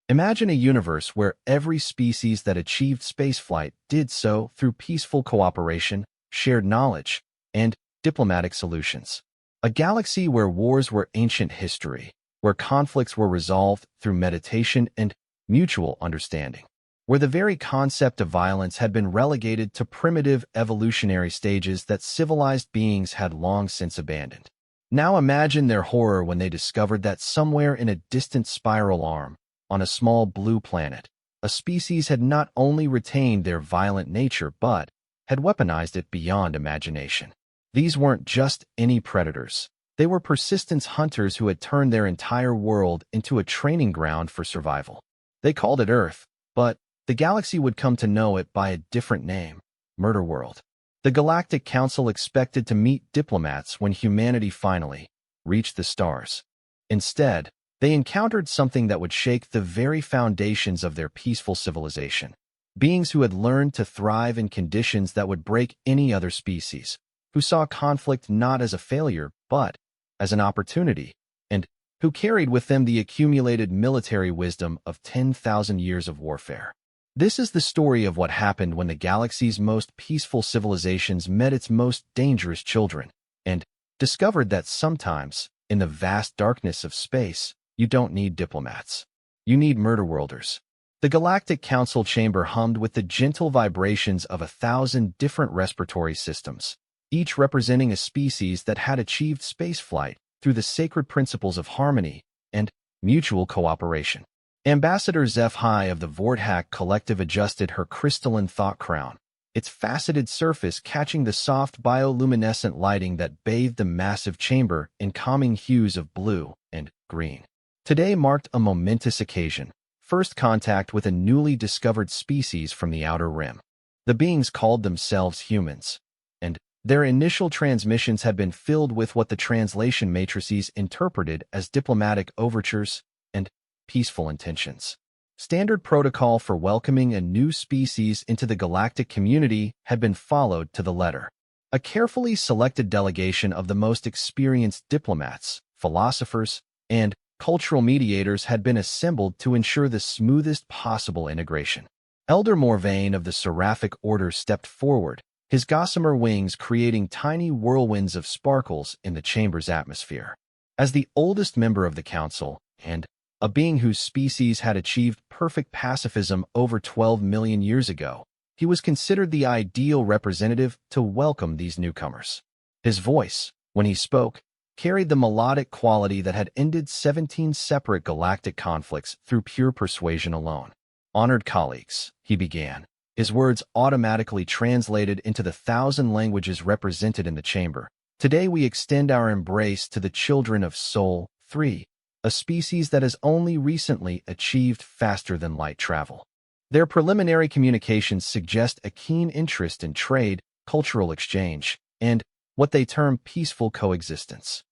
Imagine a universe where every species that achieved spaceflight did so through peaceful cooperation, shared knowledge, and diplomatic solutions. A galaxy where wars were ancient history, where conflicts were resolved through meditation and mutual understanding, where the very concept of violence had been relegated to primitive evolutionary stages that civilized beings had long since abandoned. Now imagine their horror when they discovered that somewhere in a distant spiral arm, on a small blue planet, a species had not only retained their violent nature but had weaponized it beyond imagination. These weren't just any predators. They were persistence hunters who had turned their entire world into a training ground for survival. They called it Earth, but the galaxy would come to know it by a different name, Murderworld. The Galactic Council expected to meet diplomats when humanity finally reached the stars. Instead, they encountered something that would shake the very foundations of their peaceful civilization. Beings who had learned to thrive in conditions that would break any other species, who saw conflict not as a failure but as an opportunity, and who carried with them the accumulated military wisdom of 10,000 years of warfare. This is the story of what happened when the galaxy's most peaceful civilizations met its most dangerous children, and discovered that sometimes, in the vast darkness of space, you don't need diplomats. You need murderworlders. The Galactic Council chamber hummed with the gentle vibrations of 1,000 different respiratory systems, each representing a species that had achieved spaceflight through the sacred principles of harmony and mutual cooperation. Ambassador HFY of the Vorthak Collective adjusted her crystalline thought crown, its faceted surface catching the soft bioluminescent lighting that bathed the massive chamber in calming hues of blue and green. Today marked a momentous occasion, first contact with a newly discovered species from the Outer Rim. The beings called themselves humans, and their initial transmissions had been filled with what the translation matrices interpreted as diplomatic overtures and peaceful intentions. Standard protocol for welcoming a new species into the galactic community had been followed to the letter. A carefully selected delegation of the most experienced diplomats, philosophers, and cultural mediators had been assembled to ensure the smoothest possible integration. Elder Morvain of the Seraphic Order stepped forward, his gossamer wings creating tiny whirlwinds of sparkles in the chamber's atmosphere. As the oldest member of the council, and a being whose species had achieved perfect pacifism over 12 million years ago, he was considered the ideal representative to welcome these newcomers. His voice, when he spoke, carried the melodic quality that had ended 17 separate galactic conflicts through pure persuasion alone. Honored colleagues, he began, his words automatically translated into the 1,000 languages represented in the chamber. Today we extend our embrace to the children of Sol 3, a species that has only recently achieved faster-than-light travel. Their preliminary communications suggest a keen interest in trade, cultural exchange, and what they term peaceful coexistence.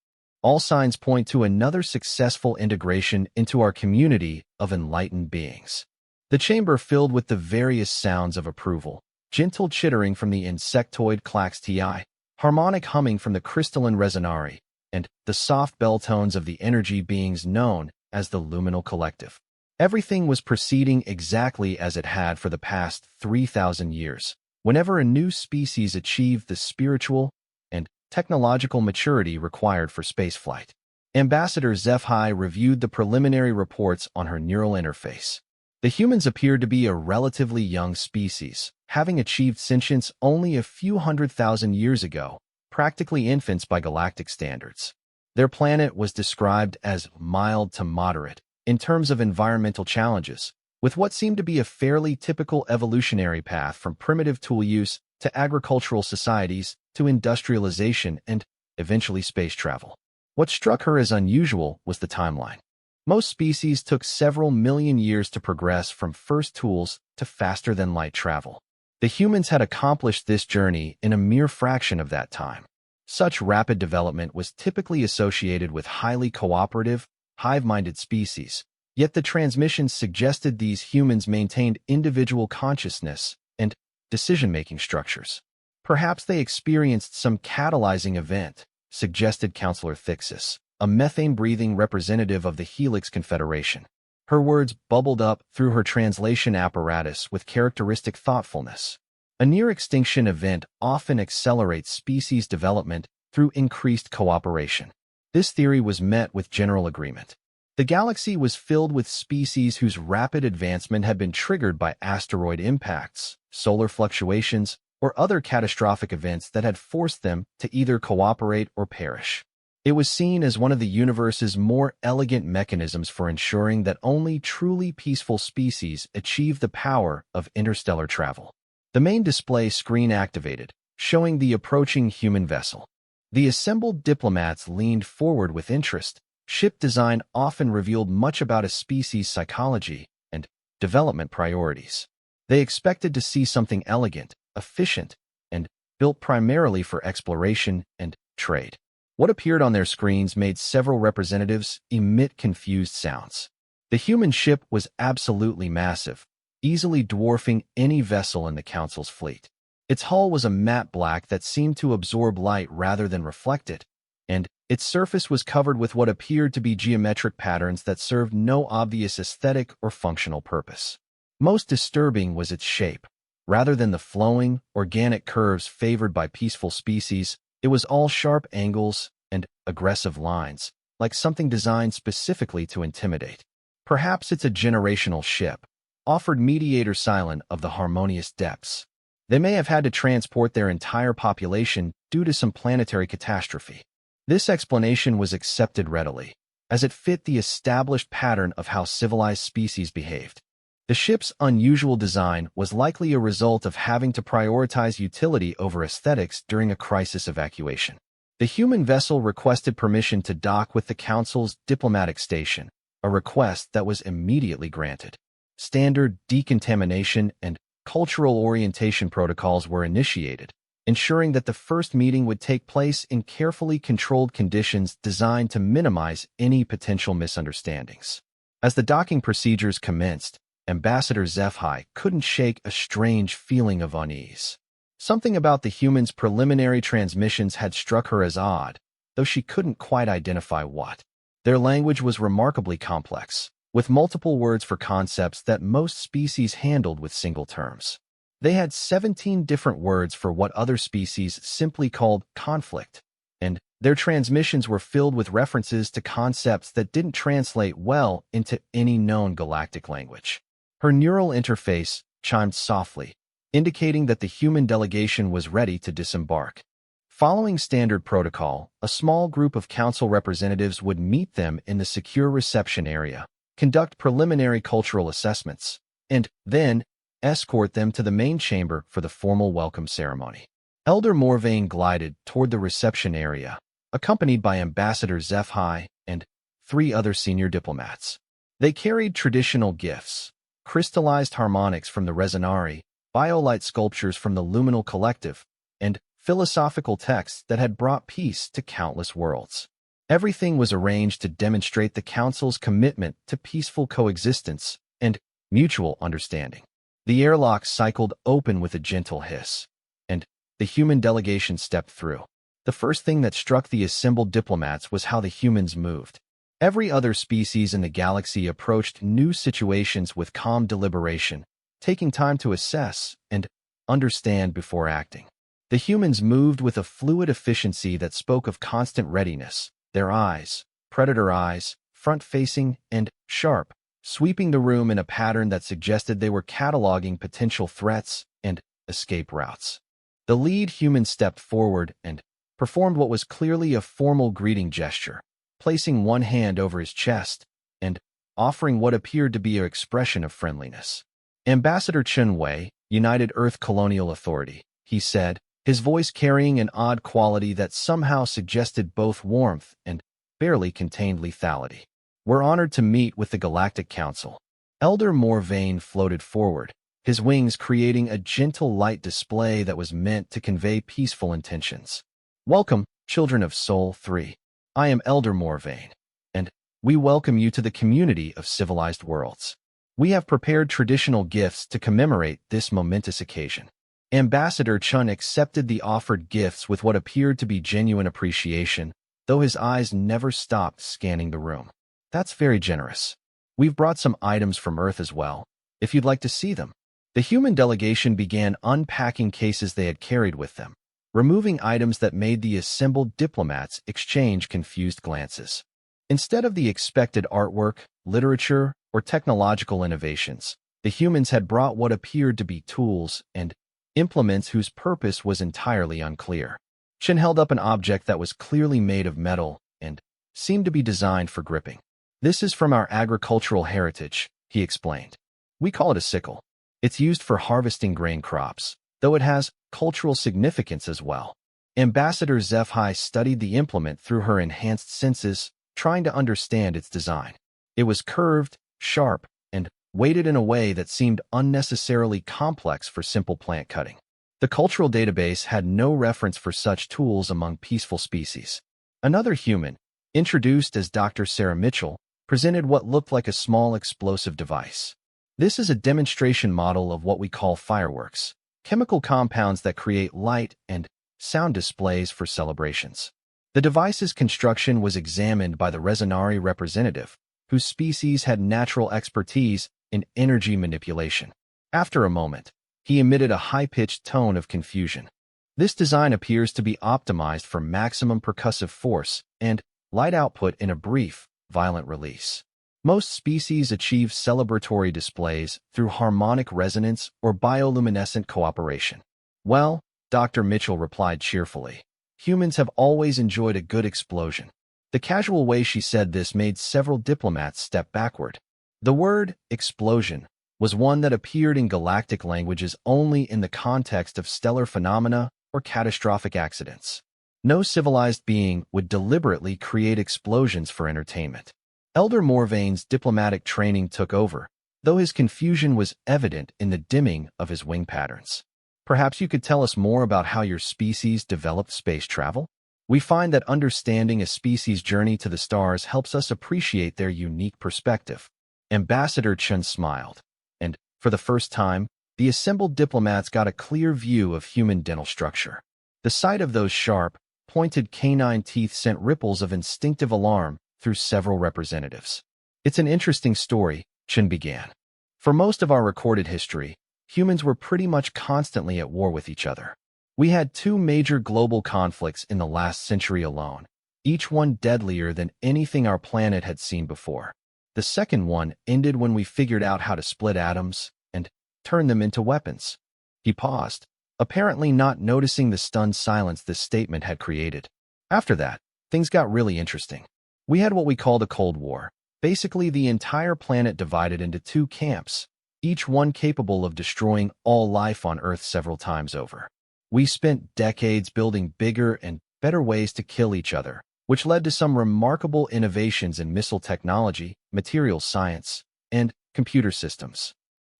All signs point to another successful integration into our community of enlightened beings. The chamber filled with the various sounds of approval, gentle chittering from the insectoid clax ti, harmonic humming from the crystalline resonari, and the soft bell tones of the energy beings known as the Luminal Collective. Everything was proceeding exactly as it had for the past 3,000 years. Whenever a new species achieved the spiritual and technological maturity required for spaceflight, Ambassador HFY reviewed the preliminary reports on her neural interface. The humans appeared to be a relatively young species, having achieved sentience only a few 100,000 years ago, practically infants by galactic standards. Their planet was described as mild to moderate in terms of environmental challenges, with what seemed to be a fairly typical evolutionary path from primitive tool use to agricultural societies to industrialization and eventually space travel. What struck her as unusual was the timeline. Most species took several million years to progress from first tools to faster-than-light travel. The humans had accomplished this journey in a mere fraction of that time. Such rapid development was typically associated with highly cooperative, hive-minded species, yet the transmissions suggested these humans maintained individual consciousness and decision-making structures. Perhaps they experienced some catalyzing event, suggested Counselor Thixis, a methane-breathing representative of the Helix Confederation. Her words bubbled up through her translation apparatus with characteristic thoughtfulness. A near-extinction event often accelerates species development through increased cooperation. This theory was met with general agreement. The galaxy was filled with species whose rapid advancement had been triggered by asteroid impacts, solar fluctuations, or other catastrophic events that had forced them to either cooperate or perish. It was seen as one of the universe's more elegant mechanisms for ensuring that only truly peaceful species achieve the power of interstellar travel. The main display screen activated, showing the approaching human vessel. The assembled diplomats leaned forward with interest. Ship design often revealed much about a species' psychology and development priorities. They expected to see something elegant, efficient, and built primarily for exploration and trade. What appeared on their screens made several representatives emit confused sounds. The human ship was absolutely massive, easily dwarfing any vessel in the Council's fleet. Its hull was a matte black that seemed to absorb light rather than reflect it, and its surface was covered with what appeared to be geometric patterns that served no obvious aesthetic or functional purpose. Most disturbing was its shape. Rather than the flowing, organic curves favored by peaceful species, it was all sharp angles and aggressive lines, like something designed specifically to intimidate. Perhaps it's a generational ship, offered Mediator Silent of the Harmonious Depths. They may have had to transport their entire population due to some planetary catastrophe. This explanation was accepted readily, as it fit the established pattern of how civilized species behaved. The ship's unusual design was likely a result of having to prioritize utility over aesthetics during a crisis evacuation. The human vessel requested permission to dock with the Council's diplomatic station, a request that was immediately granted. Standard decontamination and cultural orientation protocols were initiated, ensuring that the first meeting would take place in carefully controlled conditions designed to minimize any potential misunderstandings. As the docking procedures commenced, Ambassador HFY couldn't shake a strange feeling of unease. Something about the humans' preliminary transmissions had struck her as odd, though she couldn't quite identify what. Their language was remarkably complex, with multiple words for concepts that most species handled with single terms. They had 17 different words for what other species simply called conflict, and their transmissions were filled with references to concepts that didn't translate well into any known galactic language. Her neural interface chimed softly, indicating that the human delegation was ready to disembark. Following standard protocol, a small group of council representatives would meet them in the secure reception area, conduct preliminary cultural assessments, and then escort them to the main chamber for the formal welcome ceremony. Elder Morvain glided toward the reception area, accompanied by Ambassador HFY and 3 other senior diplomats. They carried traditional gifts, crystallized harmonics from the Resonari, biolite sculptures from the Luminal Collective, and philosophical texts that had brought peace to countless worlds. Everything was arranged to demonstrate the Council's commitment to peaceful coexistence and mutual understanding. The airlock cycled open with a gentle hiss, and the human delegation stepped through. The first thing that struck the assembled diplomats was how the humans moved. Every other species in the galaxy approached new situations with calm deliberation, taking time to assess and understand before acting. The humans moved with a fluid efficiency that spoke of constant readiness, their eyes, predator eyes, front-facing and sharp, sweeping the room in a pattern that suggested they were cataloging potential threats and escape routes. The lead human stepped forward and performed what was clearly a formal greeting gesture, placing one hand over his chest and offering what appeared to be an expression of friendliness. Ambassador Chen Wei, United Earth Colonial Authority, he said, his voice carrying an odd quality that somehow suggested both warmth and barely contained lethality. We're honored to meet with the Galactic Council. Elder Morvain floated forward, his wings creating a gentle light display that was meant to convey peaceful intentions. Welcome, children of Sol 3. I am Elder Morvain, and we welcome you to the community of civilized worlds. We have prepared traditional gifts to commemorate this momentous occasion. Ambassador Chun accepted the offered gifts with what appeared to be genuine appreciation, though his eyes never stopped scanning the room. That's very generous. We've brought some items from Earth as well, if you'd like to see them." The human delegation began unpacking cases they had carried with them, removing items that made the assembled diplomats exchange confused glances. Instead of the expected artwork, literature, or technological innovations, the humans had brought what appeared to be tools and implements whose purpose was entirely unclear. Chen held up an object that was clearly made of metal and seemed to be designed for gripping. "This is from our agricultural heritage," he explained. "We call it a sickle. It's used for harvesting grain crops, though it has cultural significance as well." Ambassador Zephi studied the implement through her enhanced senses, trying to understand its design. It was curved, sharp, and weighted in a way that seemed unnecessarily complex for simple plant cutting. The cultural database had no reference for such tools among peaceful species. Another human, introduced as Dr. Sarah Mitchell, presented what looked like a small explosive device. "This is a demonstration model of what we call fireworks, chemical compounds that create light and sound displays for celebrations." The device's construction was examined by the Resonari representative, whose species had natural expertise in energy manipulation. After a moment, he emitted a high-pitched tone of confusion. "This design appears to be optimized for maximum percussive force and light output in a brief, violent release. Most species achieve celebratory displays through harmonic resonance or bioluminescent cooperation." "Well," Dr. Mitchell replied cheerfully, "humans have always enjoyed a good explosion." The casual way she said this made several diplomats step backward. The word explosion was one that appeared in galactic languages only in the context of stellar phenomena or catastrophic accidents. No civilized being would deliberately create explosions for entertainment. Elder Morvain's diplomatic training took over, though his confusion was evident in the dimming of his wing patterns. "Perhaps you could tell us more about how your species developed space travel? We find that understanding a species' journey to the stars helps us appreciate their unique perspective." Ambassador Chen smiled, and, for the first time, the assembled diplomats got a clear view of human dental structure. The sight of those sharp, pointed canine teeth sent ripples of instinctive alarm through several representatives. "It's an interesting story," Chen began. "For most of our recorded history, humans were pretty much constantly at war with each other. We had two major global conflicts in the last century alone, each one deadlier than anything our planet had seen before. The second one ended when we figured out how to split atoms and turn them into weapons." He paused, apparently not noticing the stunned silence this statement had created. "After that, things got really interesting. We had what we called a Cold War, basically the entire planet divided into two camps, each one capable of destroying all life on Earth several times over. We spent decades building bigger and better ways to kill each other, which led to some remarkable innovations in missile technology, materials science, and computer systems."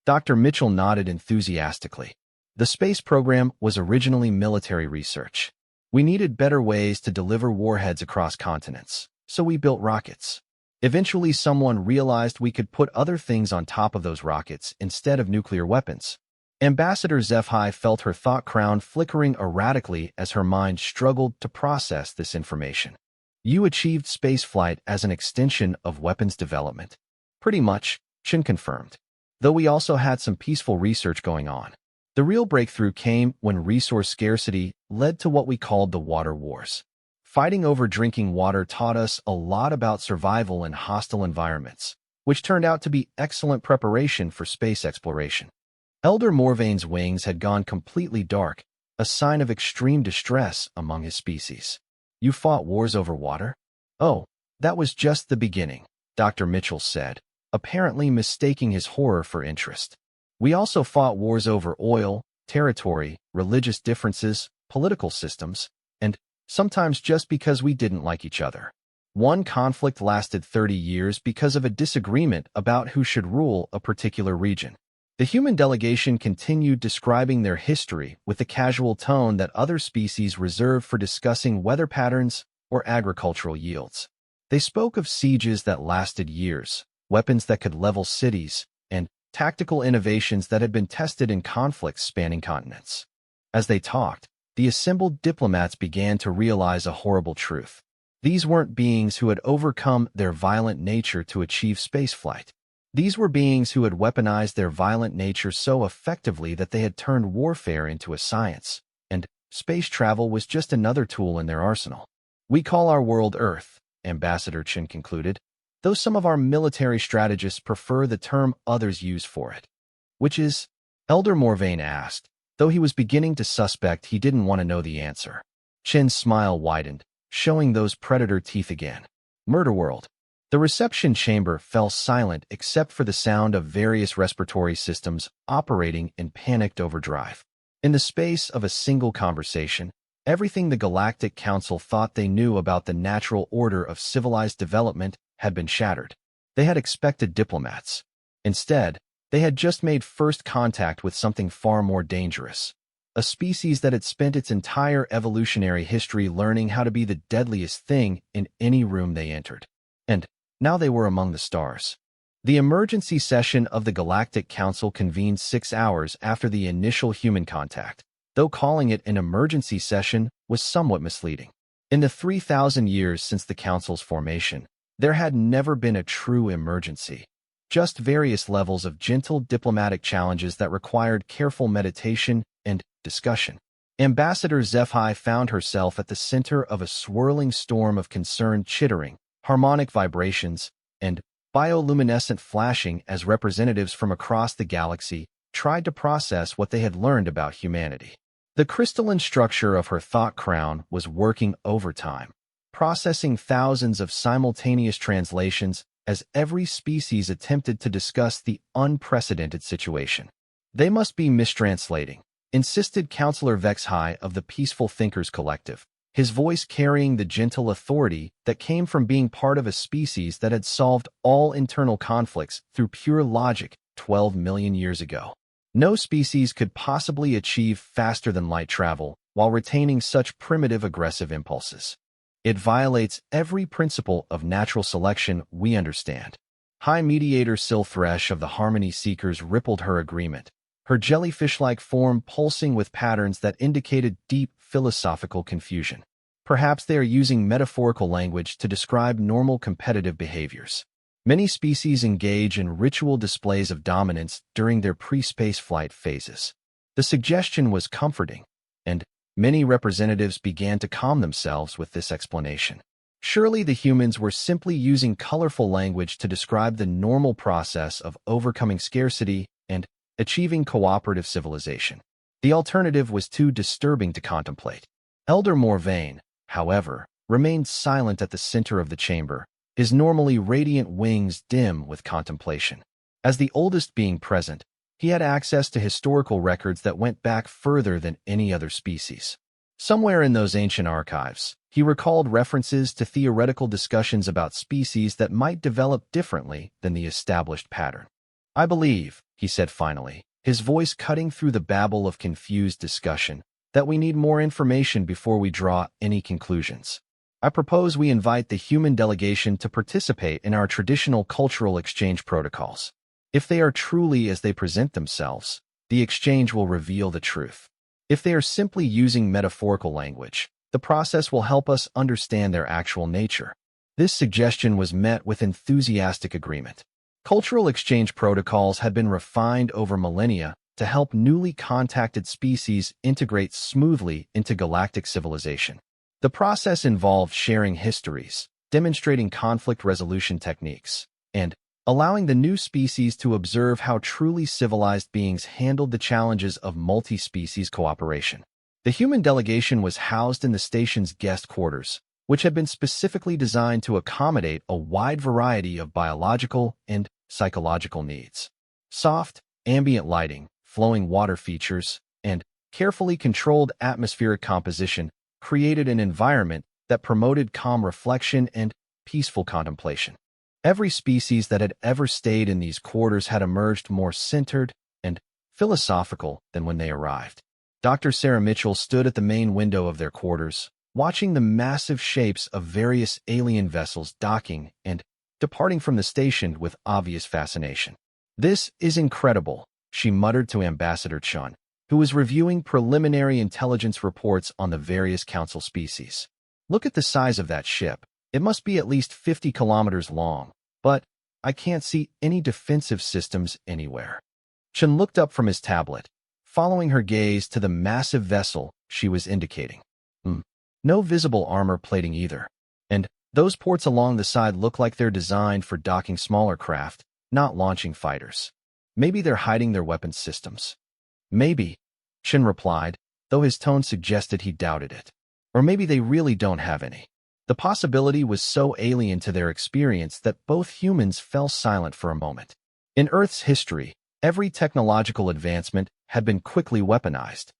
Dr. Mitchell nodded enthusiastically. "The space program was originally military research. We needed better ways to deliver warheads across continents, so we built rockets. Eventually, someone realized we could put other things on top of those rockets instead of nuclear weapons." Ambassador Zephi felt her thought crown flickering erratically as her mind struggled to process this information. "You achieved spaceflight as an extension of weapons development." "Pretty much," Chen confirmed, "though we also had some peaceful research going on. The real breakthrough came when resource scarcity led to what we called the water wars. Fighting over drinking water taught us a lot about survival in hostile environments, which turned out to be excellent preparation for space exploration." Elder Morvain's wings had gone completely dark, a sign of extreme distress among his species. "You fought wars over water?" "Oh, that was just the beginning," Dr. Mitchell said, apparently mistaking his horror for interest. "We also fought wars over oil, territory, religious differences, political systems, and sometimes just because we didn't like each other. One conflict lasted 30 years because of a disagreement about who should rule a particular region." The human delegation continued describing their history with the casual tone that other species reserve for discussing weather patterns or agricultural yields. They spoke of sieges that lasted years, weapons that could level cities, and tactical innovations that had been tested in conflicts spanning continents. As they talked, the assembled diplomats began to realize a horrible truth. These weren't beings who had overcome their violent nature to achieve spaceflight. These were beings who had weaponized their violent nature so effectively that they had turned warfare into a science, and space travel was just another tool in their arsenal. "We call our world Earth," Ambassador Chen concluded, "though some of our military strategists prefer the term others use for it." "Which is?" Elder Morvain asked, though he was beginning to suspect he didn't want to know the answer. Chen's smile widened, showing those predator teeth again. "Murderworld." The reception chamber fell silent except for the sound of various respiratory systems operating in panicked overdrive. In the space of a single conversation, everything the Galactic Council thought they knew about the natural order of civilized development had been shattered. They had expected diplomats. Instead, they had just made first contact with something far more dangerous. A species that had spent its entire evolutionary history learning how to be the deadliest thing in any room they entered. And now they were among the stars. The emergency session of the Galactic Council convened 6 hours after the initial human contact, though calling it an emergency session was somewhat misleading. In the 3,000 years since the Council's formation, there had never been a true emergency. Just various levels of gentle diplomatic challenges that required careful meditation and discussion. Ambassador HFY found herself at the center of a swirling storm of concerned chittering, harmonic vibrations, and bioluminescent flashing as representatives from across the galaxy tried to process what they had learned about humanity. The crystalline structure of her thought crown was working overtime, processing thousands of simultaneous translations as every species attempted to discuss the unprecedented situation. "They must be mistranslating," insisted Counselor Vexhai of the Peaceful Thinkers Collective, his voice carrying the gentle authority that came from being part of a species that had solved all internal conflicts through pure logic 12 million years ago. No species could possibly achieve faster-than-light travel while retaining such primitive aggressive impulses. "It violates every principle of natural selection we understand." High Mediator Silthresh of the Harmony Seekers rippled her agreement, her jellyfish-like form pulsing with patterns that indicated deep philosophical confusion. "Perhaps they are using metaphorical language to describe normal competitive behaviors. Many species engage in ritual displays of dominance during their pre-space flight phases." The suggestion was comforting, and many representatives began to calm themselves with this explanation. Surely the humans were simply using colorful language to describe the normal process of overcoming scarcity and achieving cooperative civilization. The alternative was too disturbing to contemplate. Elder Morvain, however, remained silent at the center of the chamber, his normally radiant wings dim with contemplation. As the oldest being present, he had access to historical records that went back further than any other species. Somewhere in those ancient archives, he recalled references to theoretical discussions about species that might develop differently than the established pattern. "I believe," he said finally, his voice cutting through the babble of confused discussion, "that we need more information before we draw any conclusions. I propose we invite the human delegation to participate in our traditional cultural exchange protocols. If they are truly as they present themselves, the exchange will reveal the truth. If they are simply using metaphorical language, the process will help us understand their actual nature." This suggestion was met with enthusiastic agreement. Cultural exchange protocols had been refined over millennia to help newly contacted species integrate smoothly into galactic civilization. The process involved sharing histories, demonstrating conflict resolution techniques, and allowing the new species to observe how truly civilized beings handled the challenges of multi-species cooperation. The human delegation was housed in the station's guest quarters, which had been specifically designed to accommodate a wide variety of biological and psychological needs. Soft, ambient lighting, flowing water features, and carefully controlled atmospheric composition created an environment that promoted calm reflection and peaceful contemplation. Every species that had ever stayed in these quarters had emerged more centered and philosophical than when they arrived. Dr. Sarah Mitchell stood at the main window of their quarters, watching the massive shapes of various alien vessels docking and departing from the station with obvious fascination. "This is incredible," she muttered to Ambassador Chun, who was reviewing preliminary intelligence reports on the various council species. "Look at the size of that ship. It must be at least 50 kilometers long, but I can't see any defensive systems anywhere. Chen looked up from his tablet, following her gaze to the massive vessel she was indicating. No visible armor plating either. And those ports along the side look like they're designed for docking smaller craft, not launching fighters. Maybe they're hiding their weapons systems. Maybe, Chen replied, though his tone suggested he doubted it. Or maybe they really don't have any. The possibility was so alien to their experience that both humans fell silent for a moment. In Earth's history, every technological advancement had been quickly weaponized.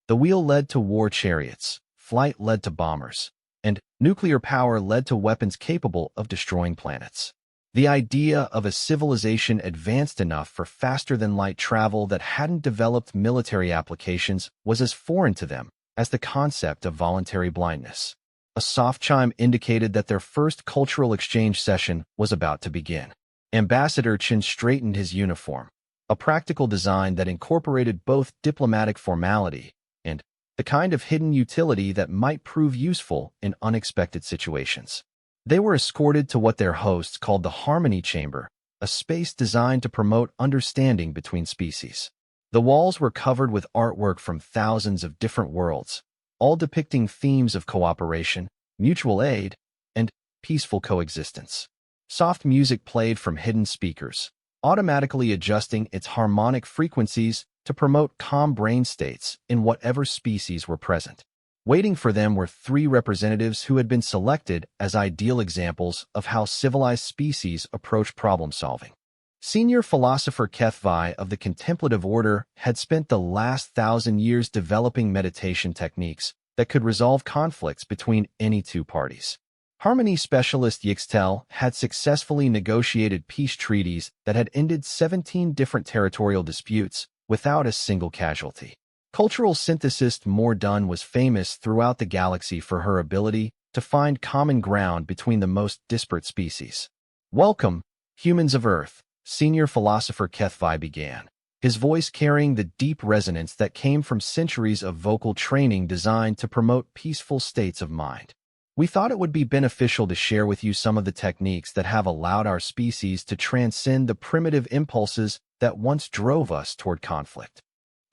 The wheel led to war chariots, flight led to bombers, and nuclear power led to weapons capable of destroying planets. The idea of a civilization advanced enough for faster-than-light travel that hadn't developed military applications was as foreign to them as the concept of voluntary blindness. A soft chime indicated that their first cultural exchange session was about to begin. Ambassador Chen straightened his uniform, a practical design that incorporated both diplomatic formality and the kind of hidden utility that might prove useful in unexpected situations. They were escorted to what their hosts called the Harmony Chamber, a space designed to promote understanding between species. The walls were covered with artwork from thousands of different worlds, all depicting themes of cooperation, mutual aid, and peaceful coexistence. Soft music played from hidden speakers, automatically adjusting its harmonic frequencies to promote calm brain states in whatever species were present. Waiting for them were 3 representatives who had been selected as ideal examples of how civilized species approach problem-solving. Senior philosopher HFY of the Contemplative Order had spent the last 1,000 years developing meditation techniques that could resolve conflicts between any 2 parties. Harmony specialist Yixtel had successfully negotiated peace treaties that had ended 17 different territorial disputes without a single casualty. Cultural synthesist Mordun was famous throughout the galaxy for her ability to find common ground between the most disparate species. "Welcome, humans of Earth," senior philosopher HFY began, his voice carrying the deep resonance that came from centuries of vocal training designed to promote peaceful states of mind. "We thought it would be beneficial to share with you some of the techniques that have allowed our species to transcend the primitive impulses that once drove us toward conflict."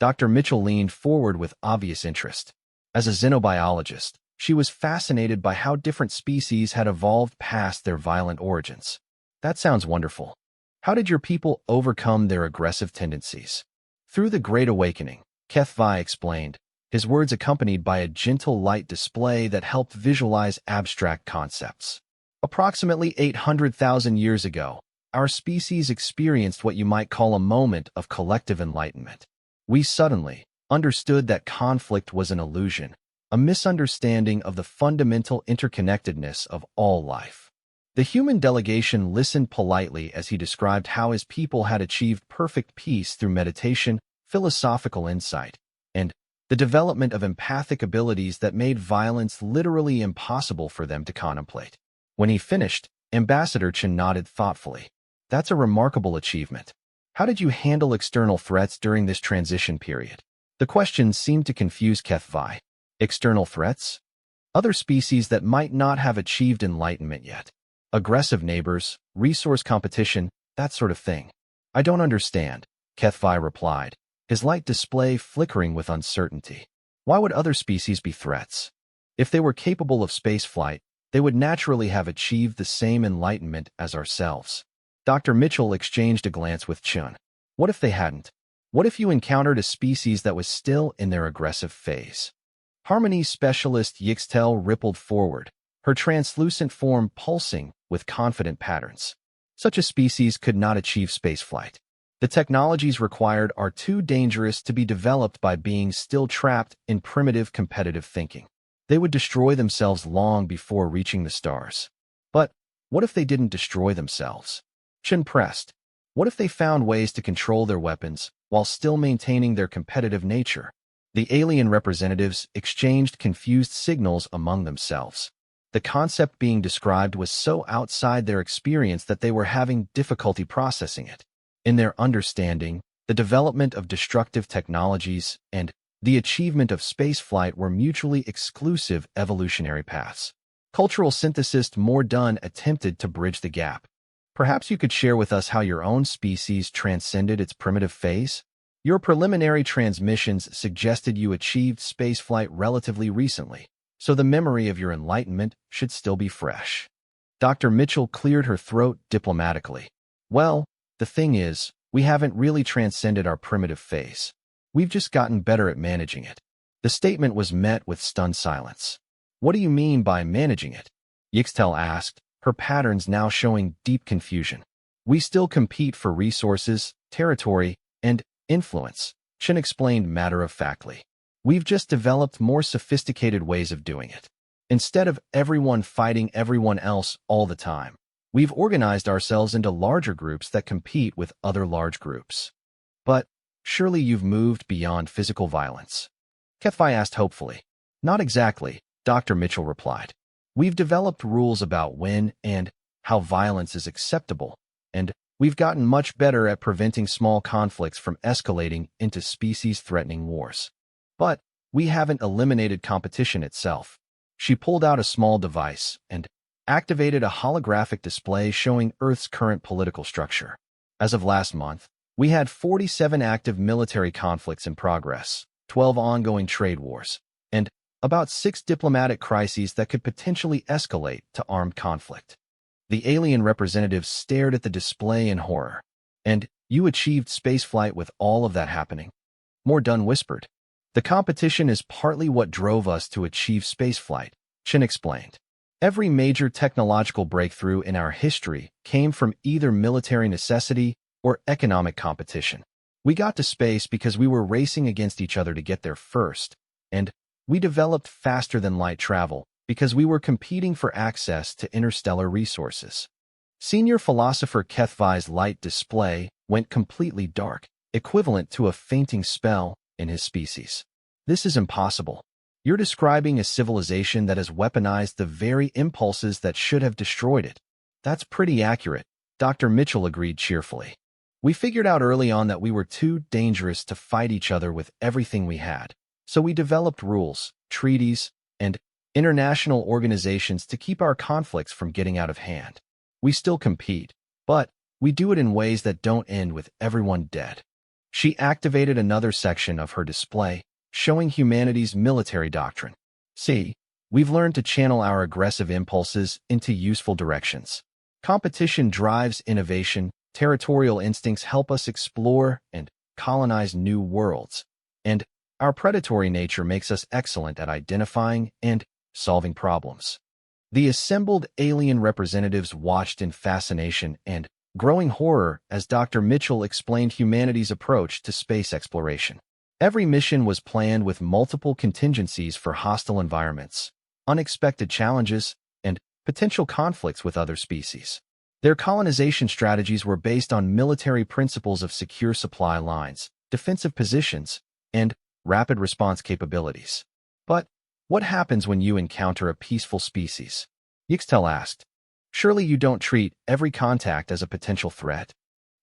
Dr. Mitchell leaned forward with obvious interest. As a xenobiologist, she was fascinated by how different species had evolved past their violent origins. "That sounds wonderful. How did your people overcome their aggressive tendencies?" "Through the Great Awakening," HFY explained, his words accompanied by a gentle light display that helped visualize abstract concepts. "Approximately 800,000 years ago, our species experienced what you might call a moment of collective enlightenment. We suddenly understood that conflict was an illusion, a misunderstanding of the fundamental interconnectedness of all life." The human delegation listened politely as he described how his people had achieved perfect peace through meditation, philosophical insight, and the development of empathic abilities that made violence literally impossible for them to contemplate. When he finished, Ambassador Chen nodded thoughtfully. "That's a remarkable achievement. How did you handle external threats during this transition period?" The question seemed to confuse HFY. "External threats? Other species that might not have achieved enlightenment yet. Aggressive neighbors, resource competition, that sort of thing." "I don't understand," HFY replied, his light display flickering with uncertainty. "Why would other species be threats? If they were capable of spaceflight, they would naturally have achieved the same enlightenment as ourselves." Dr. Mitchell exchanged a glance with Chun. "What if they hadn't? What if you encountered a species that was still in their aggressive phase?" Harmony specialist Yixtel rippled forward, her translucent form pulsing with confident patterns. "Such a species could not achieve spaceflight. The technologies required are too dangerous to be developed by beings still trapped in primitive competitive thinking. They would destroy themselves long before reaching the stars." "But what if they didn't destroy themselves?" Chen pressed. "What if they found ways to control their weapons while still maintaining their competitive nature?" The alien representatives exchanged confused signals among themselves. The concept being described was so outside their experience that they were having difficulty processing it. In their understanding, the development of destructive technologies and the achievement of spaceflight were mutually exclusive evolutionary paths. Cultural synthesist Mordun attempted to bridge the gap. Perhaps you could share with us how your own species transcended its primitive phase? Your preliminary transmissions suggested you achieved spaceflight relatively recently, so the memory of your enlightenment should still be fresh. Dr. Mitchell cleared her throat diplomatically. Well, the thing is, we haven't really transcended our primitive phase. We've just gotten better at managing it. The statement was met with stunned silence. What do you mean by managing it? Yixtel asked, her patterns now showing deep confusion. We still compete for resources, territory, and influence, Chen explained matter-of-factly. We've just developed more sophisticated ways of doing it. Instead of everyone fighting everyone else all the time, we've organized ourselves into larger groups that compete with other large groups. But surely you've moved beyond physical violence? HFY asked hopefully. Not exactly, Dr. Mitchell replied. We've developed rules about when and how violence is acceptable, and we've gotten much better at preventing small conflicts from escalating into species-threatening wars. But we haven't eliminated competition itself. She pulled out a small device and activated a holographic display showing Earth's current political structure. As of last month, we had 47 active military conflicts in progress, 12 ongoing trade wars, and about 6 diplomatic crises that could potentially escalate to armed conflict. The alien representatives stared at the display in horror. And you achieved spaceflight with all of that happening? More Dunn whispered. The competition is partly what drove us to achieve spaceflight, Chen explained. Every major technological breakthrough in our history came from either military necessity or economic competition. We got to space because we were racing against each other to get there first, and we developed faster-than-light travel because we were competing for access to interstellar resources. Senior philosopher HFY's light display went completely dark, equivalent to a fainting spell in his species. This is impossible. You're describing a civilization that has weaponized the very impulses that should have destroyed it. That's pretty accurate, Dr. Mitchell agreed cheerfully. We figured out early on that we were too dangerous to fight each other with everything we had. So we developed rules, treaties, and international organizations to keep our conflicts from getting out of hand. We still compete, but we do it in ways that don't end with everyone dead. She activated another section of her display, showing humanity's military doctrine. See, we've learned to channel our aggressive impulses into useful directions. Competition drives innovation, territorial instincts help us explore and colonize new worlds, and our predatory nature makes us excellent at identifying and solving problems. The assembled alien representatives watched in fascination and growing horror as Dr. Mitchell explained humanity's approach to space exploration. Every mission was planned with multiple contingencies for hostile environments, unexpected challenges, and potential conflicts with other species. Their colonization strategies were based on military principles of secure supply lines, defensive positions, and rapid response capabilities. But what happens when you encounter a peaceful species? Yixtel asked. Surely you don't treat every contact as a potential threat?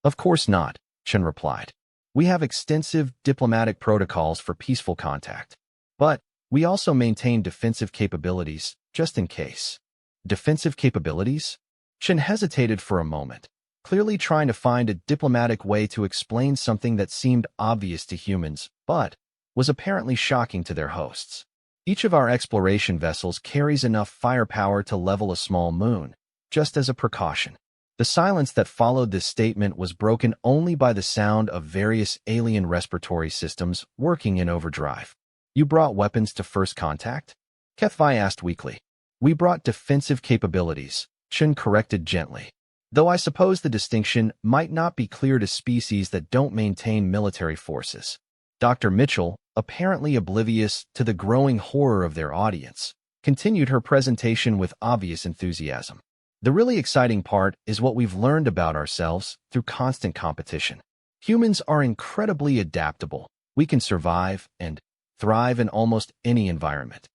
Of course not, Chen replied. We have extensive diplomatic protocols for peaceful contact. But we also maintain defensive capabilities, just in case. Defensive capabilities? Chen hesitated for a moment, clearly trying to find a diplomatic way to explain something that seemed obvious to humans, but was apparently shocking to their hosts. Each of our exploration vessels carries enough firepower to level a small moon, just as a precaution. The silence that followed this statement was broken only by the sound of various alien respiratory systems working in overdrive. You brought weapons to first contact? HFY asked weakly. We brought defensive capabilities, Chen corrected gently. Though I suppose the distinction might not be clear to species that don't maintain military forces. Dr. Mitchell, apparently oblivious to the growing horror of their audience, continued her presentation with obvious enthusiasm. The really exciting part is what we've learned about ourselves through constant competition. Humans are incredibly adaptable. We can survive and thrive in almost any environment.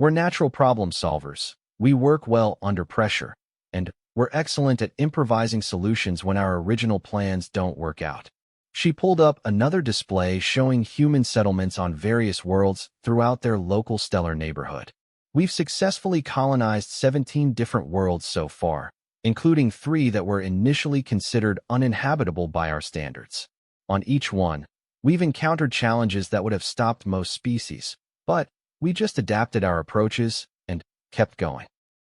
We're natural problem solvers. We work well under pressure, and we're excellent at improvising solutions when our original plans don't work out. She pulled up another display showing human settlements on various worlds throughout their local stellar neighborhood. We've successfully colonized 17 different worlds so far, including 3 that were initially considered uninhabitable by our standards. On each one, we've encountered challenges that would have stopped most species, but we just adapted our approaches and kept going.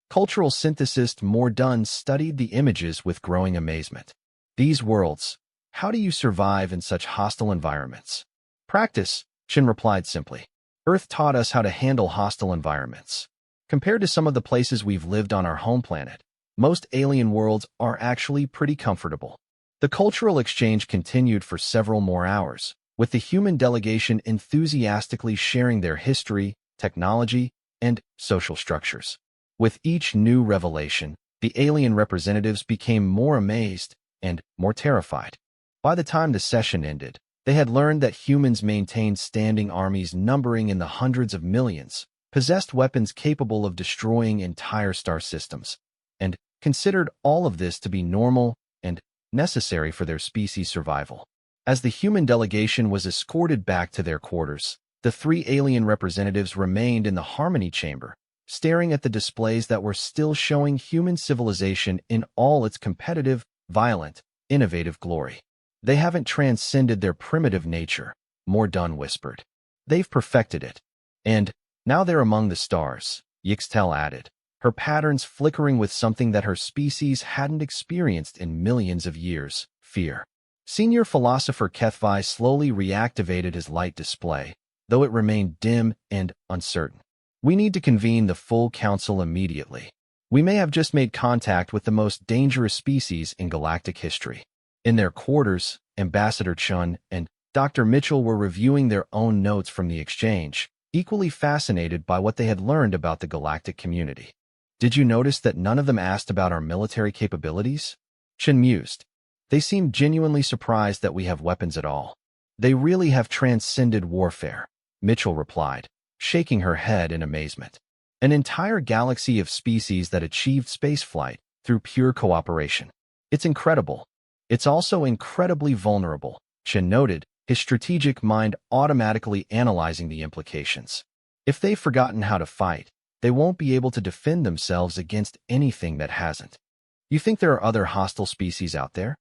Cultural synthesist Mordun studied the images with growing amazement. These worlds, how do you survive in such hostile environments? Practice, Shin replied simply. Earth taught us how to handle hostile environments. Compared to some of the places we've lived on our home planet, most alien worlds are actually pretty comfortable. The cultural exchange continued for several more hours, with the human delegation enthusiastically sharing their history, technology, and social structures. With each new revelation, the alien representatives became more amazed and more terrified. By the time the session ended, they had learned that humans maintained standing armies numbering in the hundreds of millions, possessed weapons capable of destroying entire star systems, and considered all of this to be normal and necessary for their species' survival. As the human delegation was escorted back to their quarters, the 3 alien representatives remained in the Harmony Chamber, staring at the displays that were still showing human civilization in all its competitive, violent, innovative glory. They haven't transcended their primitive nature, Mordun whispered. They've perfected it. And now they're among the stars, Yixtel added, her patterns flickering with something that her species hadn't experienced in millions of years, fear. Senior philosopher HFY slowly reactivated his light display, though it remained dim and uncertain. We need to convene the full council immediately. We may have just made contact with the most dangerous species in galactic history. In their quarters, Ambassador Chun and Dr. Mitchell were reviewing their own notes from the exchange, equally fascinated by what they had learned about the galactic community. Did you notice that none of them asked about our military capabilities? Chun mused. They seemed genuinely surprised that we have weapons at all. They really have transcended warfare, Mitchell replied, shaking her head in amazement. An entire galaxy of species that achieved spaceflight through pure cooperation. It's incredible. It's also incredibly vulnerable, Chen noted, his strategic mind automatically analyzing the implications. If they've forgotten how to fight, they won't be able to defend themselves against anything that hasn't. You think there are other hostile species out there?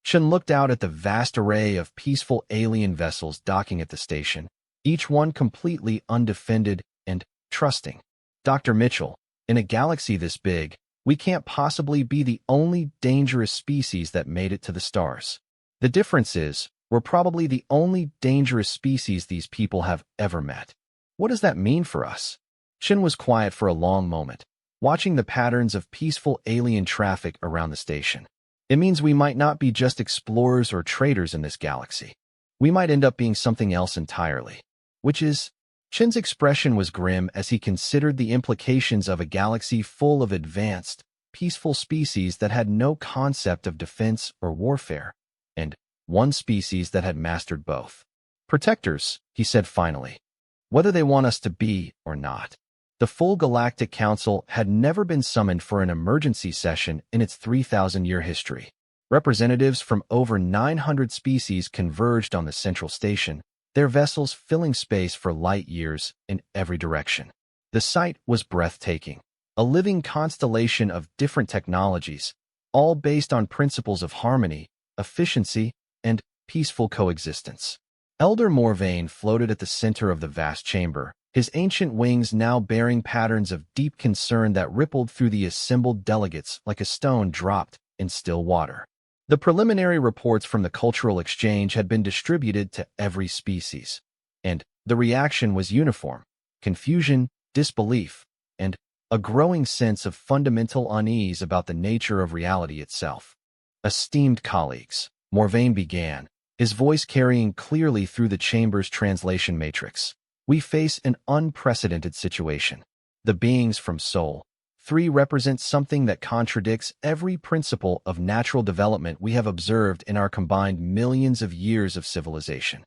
Chen looked out at the vast array of peaceful alien vessels docking at the station, each one completely undefended and trusting. Dr. Mitchell, in a galaxy this big, we can't possibly be the only dangerous species that made it to the stars. The difference is, we're probably the only dangerous species these people have ever met. What does that mean for us? Shin was quiet for a long moment, watching the patterns of peaceful alien traffic around the station. It means we might not be just explorers or traders in this galaxy. We might end up being something else entirely. Which is... Shin's expression was grim as he considered the implications of a galaxy full of advanced, peaceful species that had no concept of defense or warfare, and one species that had mastered both. Protectors, he said finally, whether they want us to be or not. The full Galactic Council had never been summoned for an emergency session in its 3,000-year history. Representatives from over 900 species converged on the central station, their vessels filling space for light years in every direction. The sight was breathtaking, a living constellation of different technologies, all based on principles of harmony, efficiency, and peaceful coexistence. Elder Morvain floated at the center of the vast chamber, his ancient wings now bearing patterns of deep concern that rippled through the assembled delegates like a stone dropped in still water. The preliminary reports from the cultural exchange had been distributed to every species, and the reaction was uniform: confusion, disbelief, and a growing sense of fundamental unease about the nature of reality itself. Esteemed colleagues, Morvain began, his voice carrying clearly through the chamber's translation matrix. We face an unprecedented situation. The beings from Sol 3 represent something that contradicts every principle of natural development we have observed in our combined millions of years of civilization.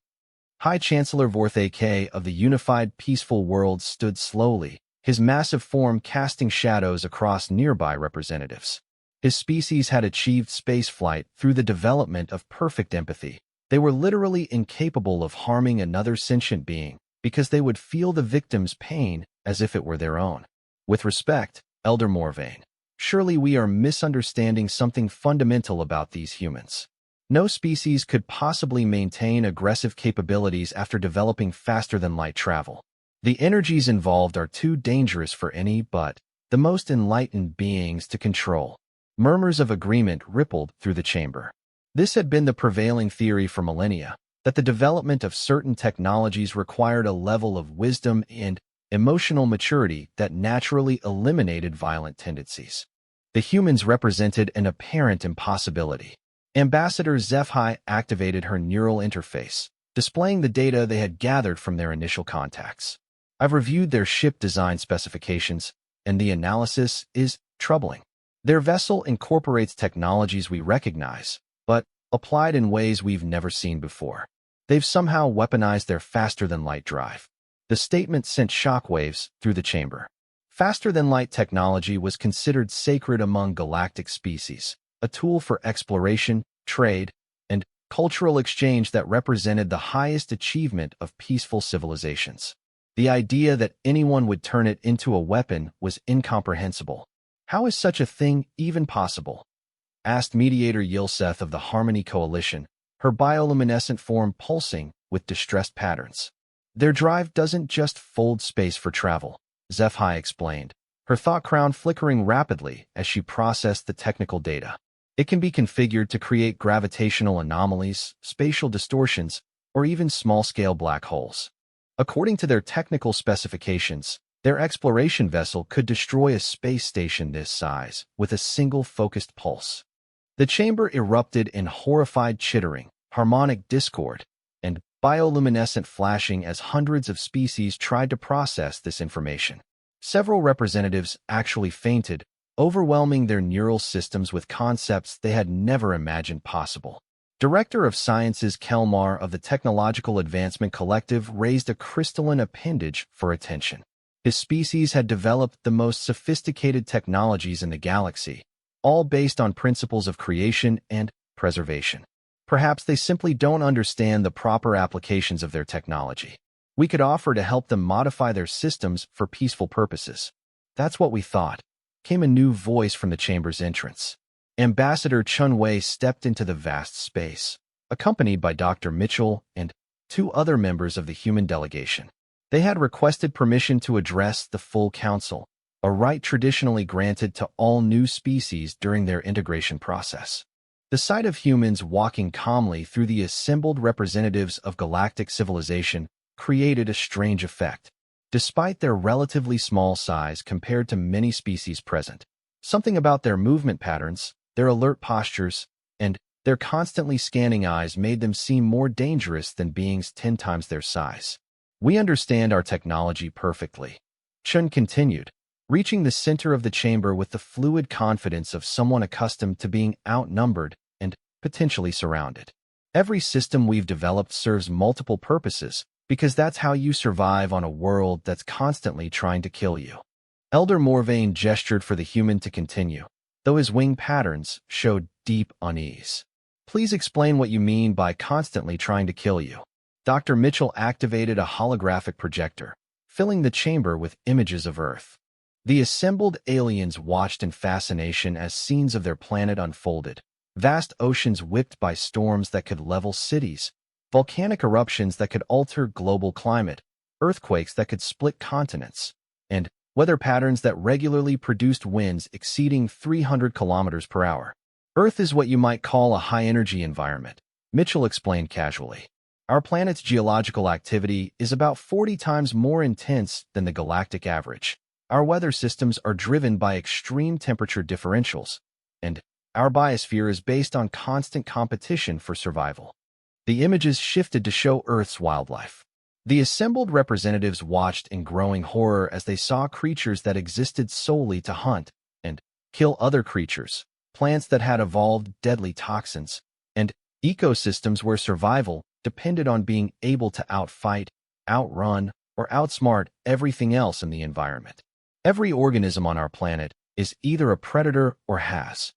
High Chancellor Vorthe K of the unified peaceful world stood slowly, his massive form casting shadows across nearby representatives. His species had achieved spaceflight through the development of perfect empathy. They were literally incapable of harming another sentient being because they would feel the victim's pain as if it were their own. With respect, Elder Morvain, Surely we are misunderstanding something fundamental about these humans. No species could possibly maintain aggressive capabilities after developing faster-than-light travel. The energies involved are too dangerous for any but the most enlightened beings to control. Murmurs of agreement rippled through the chamber. This had been the prevailing theory for millennia, that the development of certain technologies required a level of wisdom and emotional maturity that naturally eliminated violent tendencies. The humans represented an apparent impossibility. Ambassador HFY activated her neural interface, displaying the data they had gathered from their initial contacts. I've reviewed their ship design specifications, and the analysis is troubling. Their vessel incorporates technologies we recognize, but applied in ways we've never seen before. They've somehow weaponized their faster-than-light drive. The statement sent shockwaves through the chamber. Faster-than-light technology was considered sacred among galactic species, a tool for exploration, trade, and cultural exchange that represented the highest achievement of peaceful civilizations. The idea that anyone would turn it into a weapon was incomprehensible. How is such a thing even possible? Asked Mediator Yilseth of the Harmony Coalition, her bioluminescent form pulsing with distressed patterns. Their drive doesn't just fold space for travel, HFY explained, her thought crown flickering rapidly as she processed the technical data. It can be configured to create gravitational anomalies, spatial distortions, or even small-scale black holes. According to their technical specifications, their exploration vessel could destroy a space station this size with a single focused pulse. The chamber erupted in horrified chittering, harmonic discord, and bioluminescent flashing as hundreds of species tried to process this information. Several representatives actually fainted, overwhelming their neural systems with concepts they had never imagined possible. Director of Sciences Kelmar of the Technological Advancement Collective raised a crystalline appendage for attention. His species had developed the most sophisticated technologies in the galaxy, all based on principles of creation and preservation. Perhaps they simply don't understand the proper applications of their technology. We could offer to help them modify their systems for peaceful purposes. That's what we thought. Came a new voice from the chamber's entrance. Ambassador Chunwei stepped into the vast space, accompanied by Dr. Mitchell and 2 other members of the human delegation. They had requested permission to address the full council, a right traditionally granted to all new species during their integration process. The sight of humans walking calmly through the assembled representatives of galactic civilization created a strange effect. Despite their relatively small size compared to many species present, something about their movement patterns, their alert postures, and their constantly scanning eyes made them seem more dangerous than beings 10 times their size. We understand our technology perfectly, Chun continued, reaching the center of the chamber with the fluid confidence of someone accustomed to being outnumbered and potentially surrounded. Every system we've developed serves multiple purposes, because that's how you survive on a world that's constantly trying to kill you. Elder Morvain gestured for the human to continue, though his wing patterns showed deep unease. Please explain what you mean by constantly trying to kill you. Dr. Mitchell activated a holographic projector, filling the chamber with images of Earth. The assembled aliens watched in fascination as scenes of their planet unfolded. Vast oceans whipped by storms that could level cities, volcanic eruptions that could alter global climate, earthquakes that could split continents, and weather patterns that regularly produced winds exceeding 300 kilometers per hour. Earth is what you might call a high-energy environment, Mitchell explained casually. Our planet's geological activity is about 40 times more intense than the galactic average. Our weather systems are driven by extreme temperature differentials, and our biosphere is based on constant competition for survival. The images shifted to show Earth's wildlife. The assembled representatives watched in growing horror as they saw creatures that existed solely to hunt and kill other creatures, plants that had evolved deadly toxins, and ecosystems where survival depended on being able to outfight, outrun, or outsmart everything else in the environment. Every organism on our planet is either a predator or has